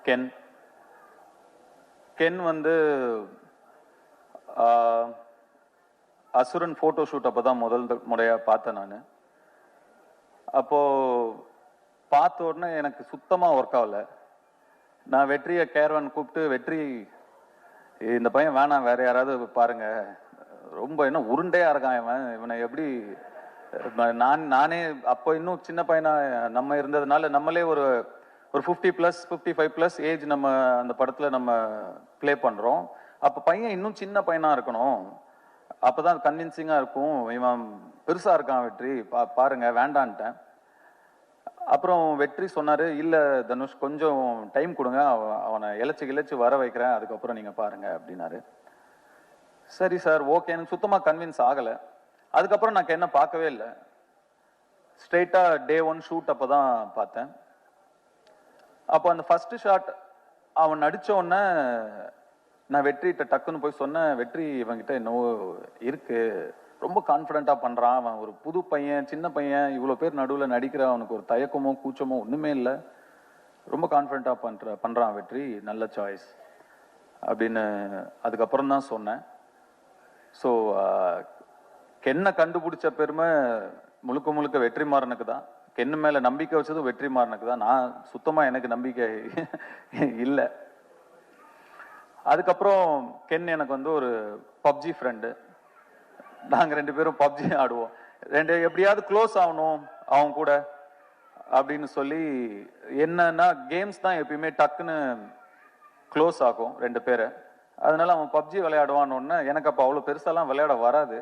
Ken Ken வந்து அசுரன் photo shoot அப்போ தான் முதல் முறையாக பார்த்தேன் நான். அப்போது பார்த்த உடனே எனக்கு சுத்தமாக ஒர்க் ஆகலை. நான் வெற்றியை கேரவன் கூப்பிட்டு, வெற்றி இந்த பையன் வேணாம், வேற யாராவது பாருங்க, ரொம்ப என்ன உருண்டையாக இருக்கான் இவனை எப்படி நானே அப்போ இன்னும் சின்ன பையனா நம்ம இருந்ததுனால நம்மளே ஒரு 50+ 55+ ஏஜ் நம்ம அந்த படத்துல நம்ம பிளே பண்றோம். அப்ப பையன் இன்னும் சின்ன பையனா இருக்கணும், அப்பதான் கன்வின்சிங்கா இருக்கும். இவன் பெருசா இருக்கான், வெற்றி பாருங்க, வேண்டான்ட்டேன். அப்புறம் வெற்றி சொன்னாரு, இல்ல தனுஷ் கொஞ்சம் டைம் கொடுங்க, அவனை இழைச்சு வர வைக்கிறேன், அதுக்கப்புறம் நீங்க பாருங்க அப்படின்னாரு. சரி சார், ஓகே. எனக்கு சுத்தமா கன்வின்ஸ் ஆகல. அதுக்கப்புறம் நான் என்ன பார்க்கவே இல்லை. ஸ்ட்ரெயிட்டா டே 1 ஷூட் அப்பதான் பார்த்தேன். அப்போ அந்த ஃபர்ஸ்ட் ஷாட் அவன் நடிச்ச உடனே நான் வெற்றிட்ட டக்குன்னு போய் சொன்னேன், வெற்றி இவன்கிட்ட என்னவோ இருக்கு, ரொம்ப கான்ஃபிடென்ட்டா பண்றான், அவன் ஒரு புது பையன், சின்ன பையன், இவ்வளவு பேர் நடுவில் நடிக்கிற, அவனுக்கு ஒரு தயக்கமோ கூச்சமோ ஒண்ணுமே இல்லை, ரொம்ப கான்ஃபிடென்ட்டா பண்றான் வெற்றி, நல்ல சாய்ஸ் அப்படின்னு அதுக்கப்புறம் தான் சொன்னேன். ஸோ கென்னை கண்டுபிடிச்ச பெருமை முழுக்க வெற்றிமாறனுக்கு தான். கென்னு மேல நம்பிக்கை வச்சதும் வெற்றிமாறனுக்கு தான். நான் சுத்தமா எனக்கு நம்பிக்கை இல்லை. அதுக்கப்புறம் கென் எனக்கு வந்து ஒரு பப்ஜி ஃப்ரெண்டு. நாங்க 2 பேரும் பப்ஜி ஆடுவோம். எப்படியாவது க்ளோஸ் ஆகணும் அவங்க கூட அப்படின்னு சொல்லி, என்னன்னா கேம்ஸ் தான் எப்பயுமே டக்குன்னு க்ளோஸ் ஆகும் 2 பேரை. அதனால அவன் பப்ஜி விளையாடுவான்னு, எனக்கு அப்போ அவ்வளோ பெருசாலாம் விளையாட வராது.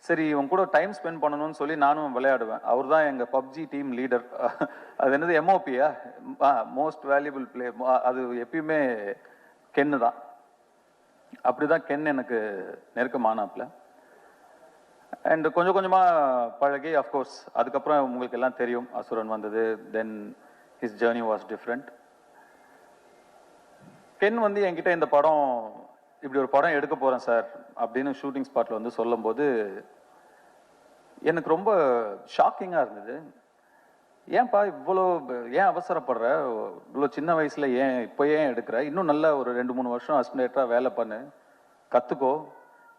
சரி, இவன் கூட டைம் ஸ்பெண்ட் பண்ணணும்னு சொல்லி நானும் விளையாடுவேன். அவர் தான் எங்க பப்ஜி டீம் லீடர். அது என்னது, MOPயா, மோஸ்ட் வேல்யூபிள் பிளே, அது எப்பயுமே கென்னு தான். அப்படிதான் கென் எனக்கு நெருக்கமானாப்ல. அண்ட் கொஞ்சமா பழகி, அஃப்கோர்ஸ் அதுக்கப்புறம் உங்களுக்கு எல்லாம் தெரியும், அசுரன் வந்தது. Then his journey was different. Ken வந்து என்கிட்ட இந்த படம், இப்படி ஒரு படம் எடுக்க போறேன் சார் அப்படின்னு ஷூட்டிங் ஸ்பாட்ல வந்து சொல்லும் போது எனக்கு ரொம்ப ஷாக்கிங்கா இருந்தது. ஏன்பா இவ்வளோ, ஏன் அவசரப்படுற, இவ்வளோ சின்ன வயசுல இப்போ ஏன் எடுக்கிற, இன்னும் நல்லா ஒரு 2-3 வருஷம் அசிஸ்டன்டா வேலை பண்ணு, கத்துக்கோ,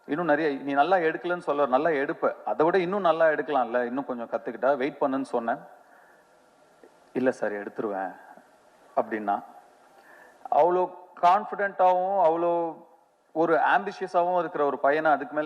இன்னும் நிறைய, நீ நல்லா எடுக்கலன்னு சொல்ல, நல்லா எடுப்ப, அதை விட இன்னும் நல்லா எடுக்கலாம்ல, இன்னும் கொஞ்சம் கத்துக்கிட்டா, வெயிட் பண்ணுன்னு சொன்னேன். இல்லை சார் எடுத்துருவேன் அப்படின்னா. அவ்வளோ கான்ஃபிடென்ட்டாகவும் அவ்வளோ ஒரு ஆம்பிஷியஸாகவும் இருக்கிற ஒரு பையனை அதுக்கு மேலே